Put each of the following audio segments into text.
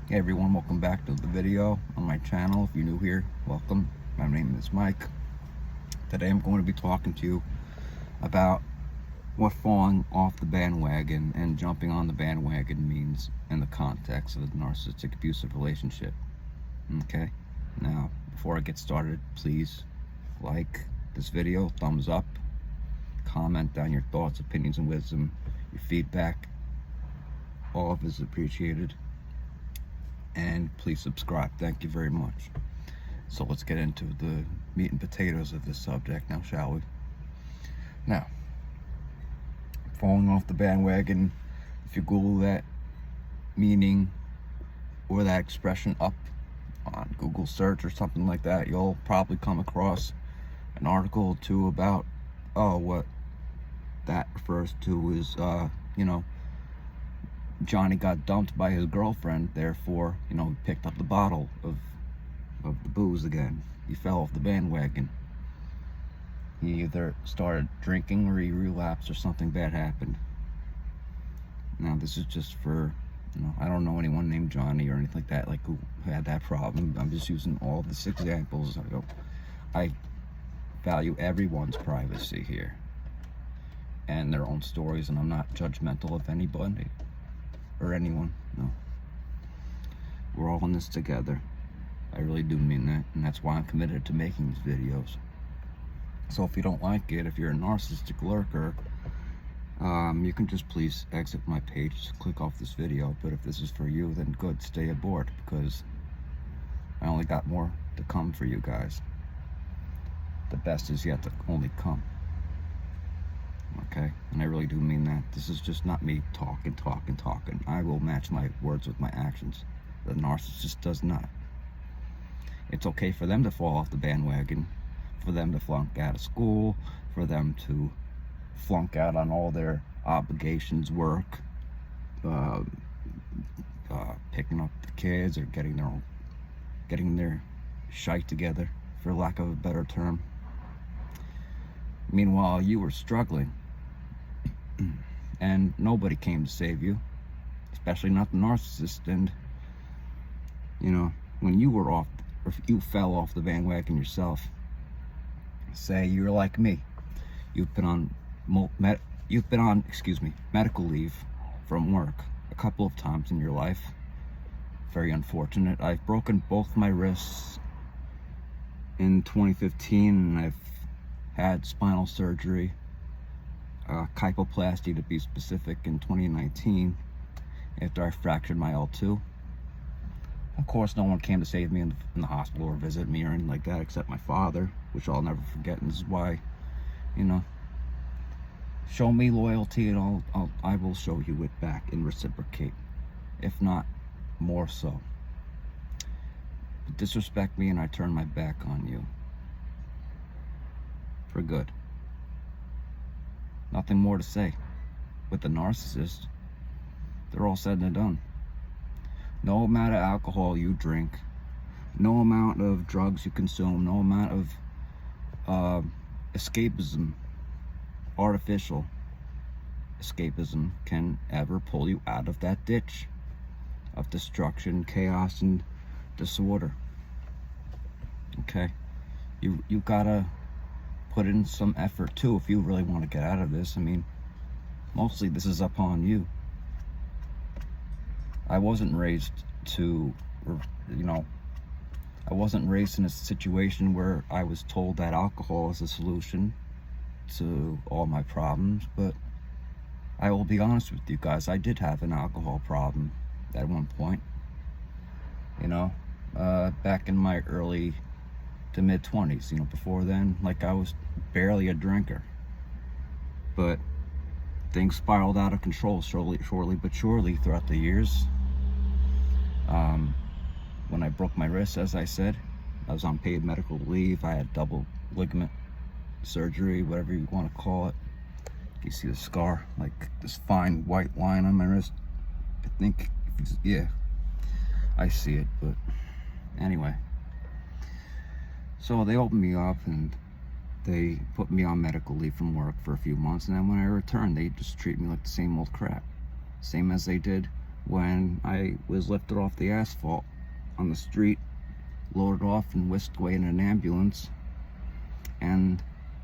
Hey everyone, welcome back to the video on my channel. If you're new here, welcome. My name is Mike. Today I'm going to be talking to you about what falling off the bandwagon and jumping on the bandwagon means in the context of a narcissistic abusive relationship. Okay, now before I get started, please like this video, thumbs up, comment down your thoughts, opinions, and wisdom. Your feedback, all of it is appreciated. And please subscribe. Thank you very much. So let's get into the meat and potatoes of this subject now, shall we? Now, falling off the bandwagon, if you Google that meaning or that expression up on Google search or something like that, you'll probably come across an article or two about, what that refers to is, Johnny got dumped by his girlfriend, therefore, he picked up the bottle of the booze again. He fell off the bandwagon. He either started drinking or he relapsed or something bad happened. Now, this is just for, I don't know anyone named Johnny or anything like that, like who had that problem. I'm just using all the 6 examples. I value everyone's privacy here and their own stories, and I'm not judgmental of anybody or anyone. No, we're all in this together. I really do mean that, and that's why I'm committed to making these videos. So if you don't like it, if you're a narcissistic lurker, you can just please exit my page, just click off this video. But if this is for you, then good, stay aboard, because I only got more to come for you guys. The best is yet to only come. Okay, and I really do mean that. This is just not me talking. I will match my words with my actions. The narcissist does not. It's okay for them to fall off the bandwagon, for them to flunk out of school, for them to flunk out on all their obligations, work, picking up the kids, or getting their shite together, for lack of a better term. Meanwhile, you were struggling, and nobody came to save you, especially not the narcissist. And when you were off, or if you fell off the bandwagon yourself, say you're like me, you've been on medical leave from work a couple of times in your life. Very unfortunate. I've broken both my wrists in 2015, and I've had spinal surgery, kyphoplasty to be specific, in 2019 after I fractured my L2. Of course, no one came to save me in the hospital or visit me or anything like that, except my father, which I'll never forget. And this is why, show me loyalty, and I will show you it back and reciprocate, if not more so. But disrespect me and I turn my back on you. For good. Nothing more to say. With the narcissist, they're all said and done. No amount of alcohol you drink, no amount of drugs you consume, no amount of escapism, artificial escapism, can ever pull you out of that ditch of destruction, chaos, and disorder. Okay? You gotta put in some effort too if you really want to get out of this. I mean, mostly this is upon you. I wasn't raised I wasn't raised in a situation where I was told that alcohol is a solution to all my problems, but I will be honest with you guys, I did have an alcohol problem at one point. Back in my early to mid 20s. Before then, I was barely a drinker. But things spiraled out of control shortly but surely throughout the years. When I broke my wrist, as I said, I was on paid medical leave. I had double ligament surgery, whatever you want to call it. You see the scar, like this fine white line on my wrist. I think, yeah, I see it, but anyway. So they opened me up and they put me on medical leave from work for a few months, and then when I returned, they just treat me like the same old crap. Same as they did when I was lifted off the asphalt on the street, loaded off and whisked away in an ambulance, and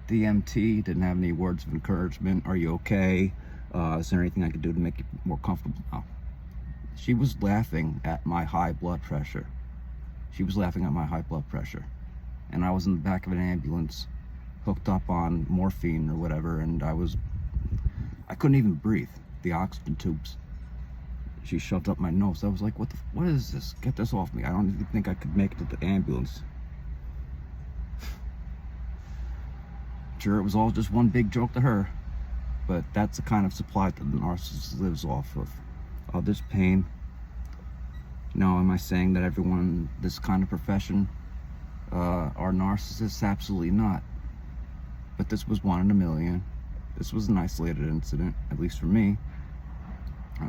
the MT didn't have any words of encouragement. Are you okay? Is there anything I could do to make you more comfortable? No. She was laughing at my high blood pressure. She was laughing at my high blood pressure. And I was in the back of an ambulance, hooked up on morphine or whatever, and I couldn't even breathe. The oxygen tubes, she shoved up my nose. I was like, what is this? Get this off me. I don't even think I could make it to the ambulance. Sure, it was all just one big joke to her, but that's the kind of supply that the narcissist lives off of. Others' pain. No, am I saying that everyone in this kind of profession are narcissists? Absolutely not. But this was one in a million. This was an isolated incident, at least for me.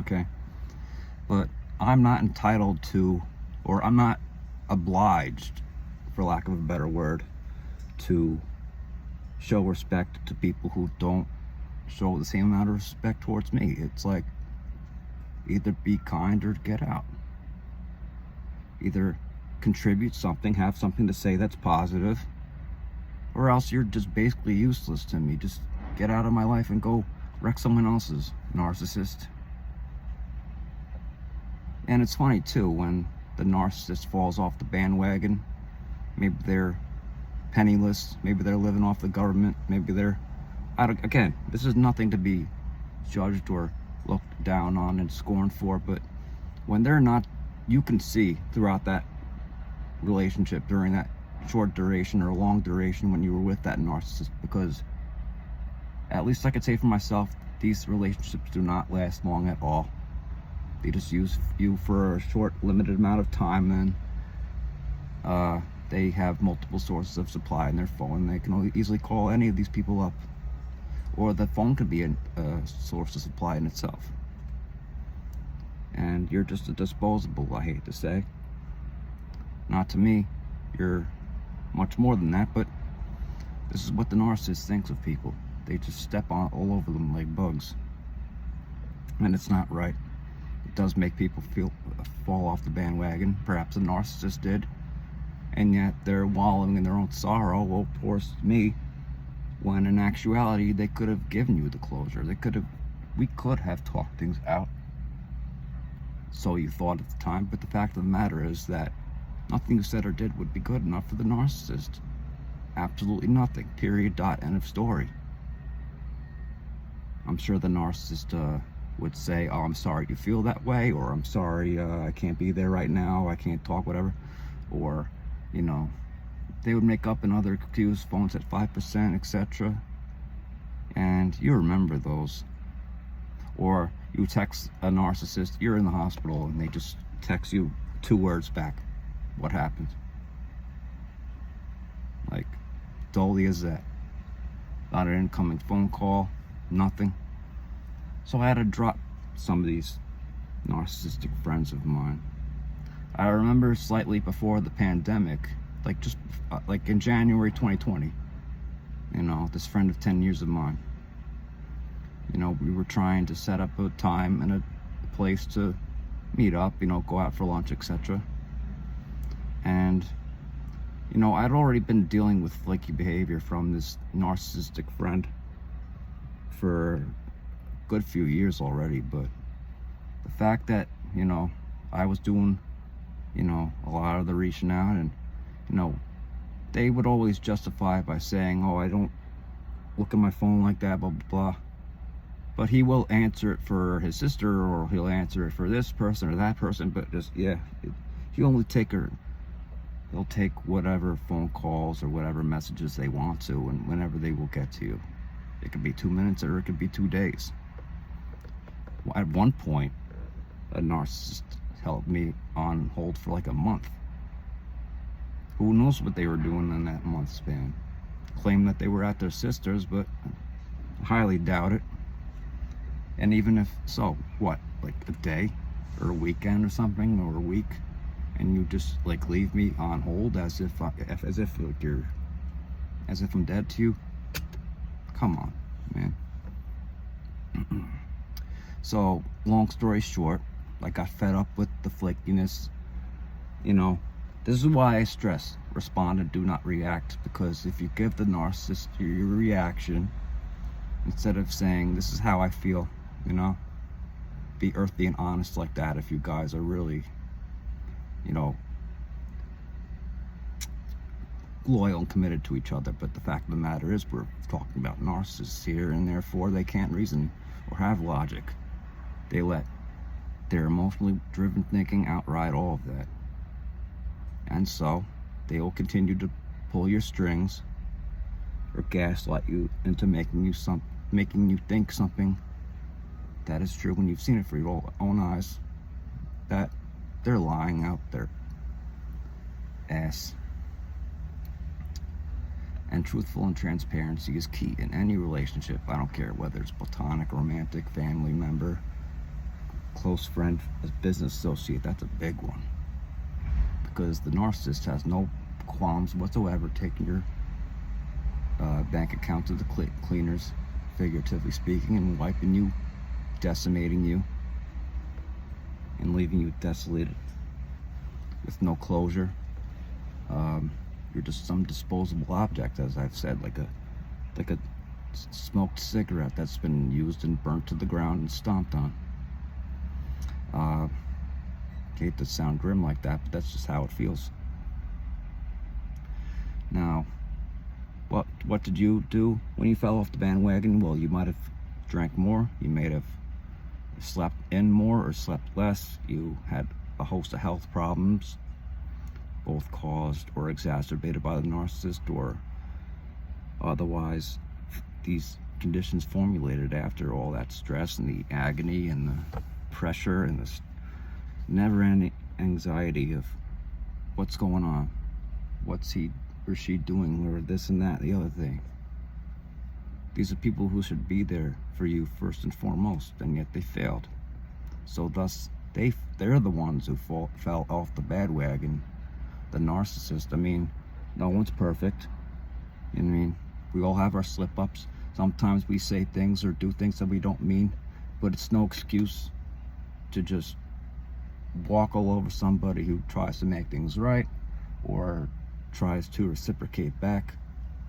Okay? But I'm not entitled to, or I'm not obliged, for lack of a better word, to show respect to people who don't show the same amount of respect towards me. It's like, either be kind or get out. Either contribute something, have something to say that's positive, or else you're just basically useless to me. Just get out of my life and go wreck someone else's, narcissist. And it's funny too, when the narcissist falls off the bandwagon. Maybe they're penniless, maybe they're living off the government, maybe they're, again, this is nothing to be judged or looked down on and scorned for, but when they're not, you can see throughout that relationship, during that short duration or long duration when you were with that narcissist, because at least I could say for myself, these relationships do not last long at all. They just use you for a short, limited amount of time, and they have multiple sources of supply in their phone. They can easily call any of these people up, or the phone could be a source of supply in itself. And you're just a disposable, I hate to say. Not to me, you're much more than that, but this is what the narcissist thinks of people. They just step on all over them like bugs. And it's not right. It does make people fall off the bandwagon. Perhaps the narcissist did. And yet they're wallowing in their own sorrow. Well, poor me. When in actuality, they could have given you the closure. We could have talked things out. So you thought at the time, but the fact of the matter is that nothing you said or did would be good enough for the narcissist. Absolutely nothing. Period. Dot. End of story. I'm sure the narcissist would say, oh, I'm sorry you feel that way, or I'm sorry I can't be there right now, I can't talk, whatever. Or, you know, they would make up another excuse, phones at 5%, etc. And you remember those. Or you text a narcissist, you're in the hospital, and they just text you 2 words back. What happened? Like, dully as that. Not an incoming phone call, nothing. So I had to drop some of these narcissistic friends of mine. I remember slightly before the pandemic, like just like in January 2020, you know, this friend of 10 years of mine, you know, we were trying to set up a time and a place to meet up, you know, go out for lunch, etc. And, you know, I'd already been dealing with flaky behavior from this narcissistic friend for a good few years already, but the fact that, you know, I was doing, you know, a lot of the reaching out, and, you know, they would always justify by saying, oh, I don't look at my phone like that, blah, blah, blah. But he will answer it for his sister, or he'll answer it for this person or that person, but just, yeah, he'll take whatever phone calls or whatever messages they want to, and whenever they will get to you. It could be 2 minutes or it could be 2 days. At one point, a narcissist held me on hold for like a month. Who knows what they were doing in that month span? Claim that they were at their sister's, but I highly doubt it. And even if so, what, like a day or a weekend or something, or a week, and you just like leave me on hold as if I'm dead to you? Come on, man. So, long story short, I got fed up with the flakiness. You know, this is why I stress respond and do not react, because if you give the narcissist your reaction instead of saying this is how I feel, you know, be earthy and honest like that if you guys are really, you know, loyal and committed to each other. But the fact of the matter is we're talking about narcissists here, and therefore they can't reason or have logic. They let their emotionally driven thinking outride all of that, and so they will continue to pull your strings or gaslight you into making you think something that is true when you've seen it for your own eyes, that they're lying out their ass. And truthful and transparency is key in any relationship. I don't care whether it's platonic, romantic, family member, close friend, business associate. That's a big one, because the narcissist has no qualms whatsoever taking your bank account to the cleaners, figuratively speaking, and wiping you, decimating you, and leaving you desolated with no closure. You're just some disposable object, as I've said, like a smoked cigarette that's been used and burnt to the ground and stomped on. Hate to sound grim like that, but that's just how it feels. Now, what did you do when you fell off the bandwagon? Well, you might have drank more, you may have slept in more or slept less, you had a host of health problems, both caused or exacerbated by the narcissist, or otherwise these conditions formulated after all that stress and the agony and the pressure and this never-ending anxiety of what's going on, what's he or she doing, or this and that, the other thing. These are people who should be there for you first and foremost, and yet they failed. So thus they're the ones who fell off the bandwagon. The narcissist, I mean, no one's perfect. I mean, we all have our slip-ups. Sometimes we say things or do things that we don't mean, but it's no excuse to just walk all over somebody who tries to make things right, or tries to reciprocate back,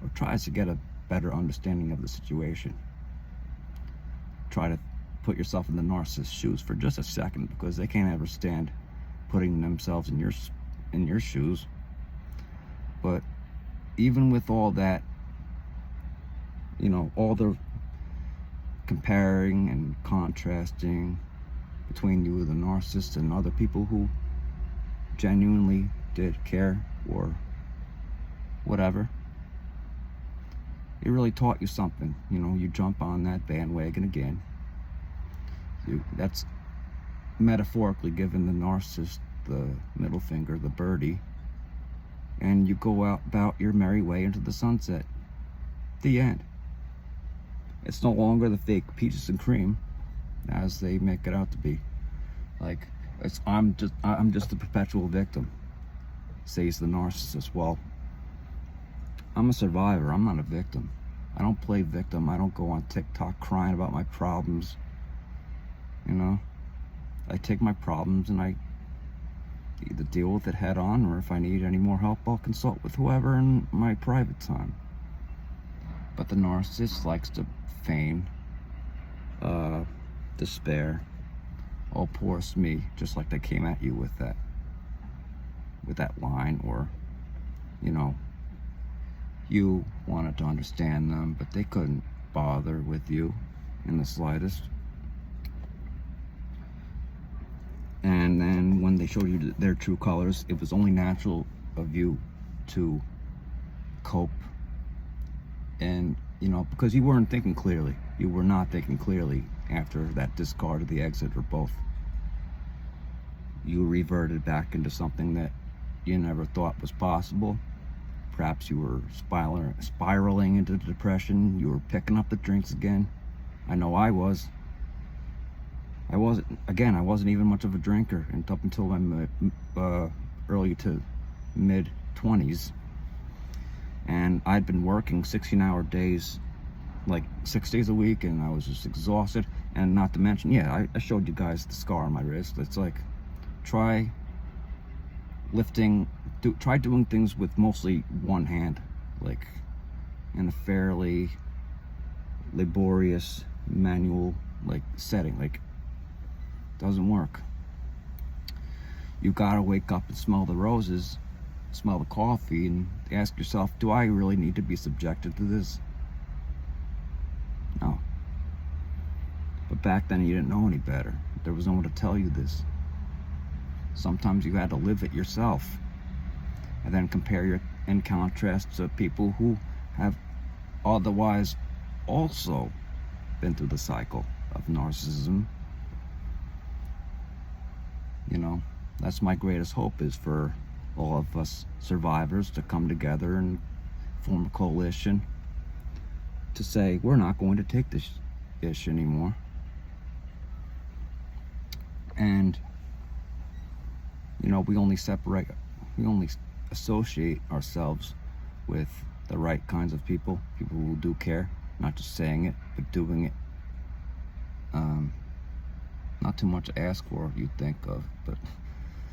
or tries to get a better understanding of the situation. Try to put yourself in the narcissist's shoes for just a second, because they can't ever stand putting themselves in your shoes. But even with all that, you know, all the comparing and contrasting between you and the narcissist and other people who genuinely did care or whatever, it really taught you something. You know, you jump on that bandwagon again. That's metaphorically giving the narcissist the middle finger, the birdie, and you go out about your merry way into the sunset. The end. It's no longer the fake peaches and cream as they make it out to be. Like, I'm just a perpetual victim, says the narcissist. Well, I'm a survivor. I'm not a victim. I don't play victim. I don't go on TikTok crying about my problems. You know, I take my problems and I either deal with it head on, or if I need any more help, I'll consult with whoever in my private time. But the narcissist likes to feign despair. Oh, poor's me, just like they came at you with that line, or, you know, you wanted to understand them, but they couldn't bother with you in the slightest. And then when they showed you their true colors, it was only natural of you to cope. And, you know, because you weren't thinking clearly. You were not thinking clearly after that discard or the exit, or both. You reverted back into something that you never thought was possible. Perhaps you were spiraling into depression. You were picking up the drinks again. I know I was. I wasn't even much of a drinker up until my early to mid 20s. And I'd been working 16-hour days, like 6 days a week, and I was just exhausted. And not to mention, yeah, I showed you guys the scar on my wrist. It's like, try doing things with mostly one hand, like in a fairly laborious manual like setting. Like, doesn't work. You gotta wake up and smell the roses, smell the coffee, and ask yourself, do I really need to be subjected to this? No. But back then you didn't know any better. There was no one to tell you this. Sometimes you had to live it yourself, and then compare your and contrast to people who have otherwise also been through the cycle of narcissism. You know, that's my greatest hope, is for all of us survivors to come together and form a coalition to say, we're not going to take this ish anymore. And, you know, we only associate ourselves with the right kinds of people who do care, not just saying it, but doing it. Not too much to ask for, you'd think of, but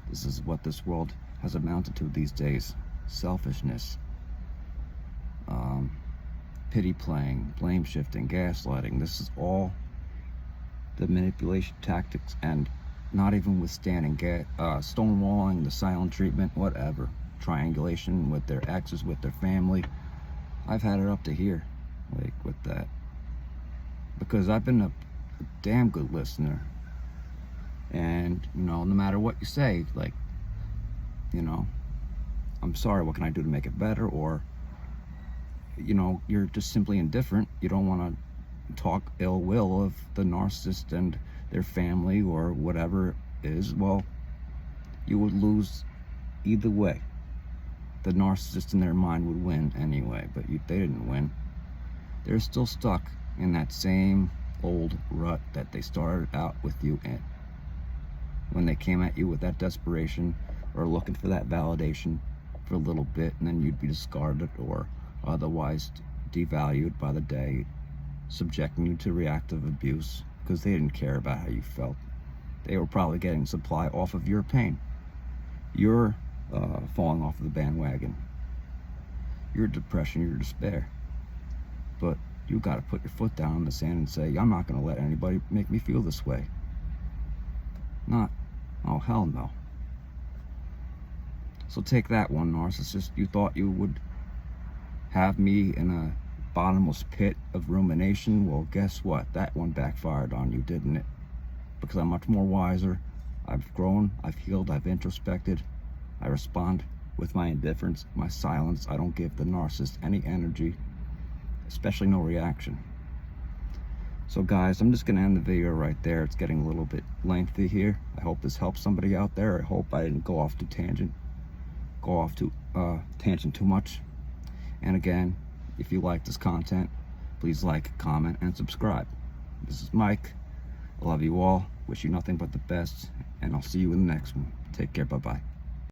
this is what this world has amounted to these days. Selfishness, pity playing, blame shifting, gaslighting. This is all the manipulation tactics, and not even withstanding stonewalling, the silent treatment, whatever. Triangulation with their exes, with their family. I've had it up to here, like, with that. Because I've been a damn good listener. And, you know, no matter what you say, like, you know, I'm sorry, what can I do to make it better? Or, you know, you're just simply indifferent. You don't want to talk ill will of the narcissist and their family or whatever it is. Well, you would lose either way. The narcissist in their mind would win anyway, but they didn't win. They're still stuck in that same old rut that they started out with you in. When they came at you with that desperation, or looking for that validation for a little bit, and then you'd be discarded or otherwise devalued by the day, subjecting you to reactive abuse because they didn't care about how you felt. They were probably getting supply off of your pain. You're falling off of the bandwagon, your depression, your despair. But you got to put your foot down in the sand and say, I'm not going to let anybody make me feel this way. Oh, hell no. So take that one, narcissist. You thought you would have me in a bottomless pit of rumination. Well, guess what? That one backfired on you, didn't it? Because I'm much more wiser. I've grown, I've healed, I've introspected. I respond with my indifference, my silence. I don't give the narcissist any energy, especially no reaction. So guys, I'm just going to end the video right there. It's getting a little bit lengthy here. I hope this helps somebody out there. I hope I didn't go off tangent too much. And again, if you like this content, please like, comment, and subscribe. This is Mike. I love you all. Wish you nothing but the best. And I'll see you in the next one. Take care. Bye-bye.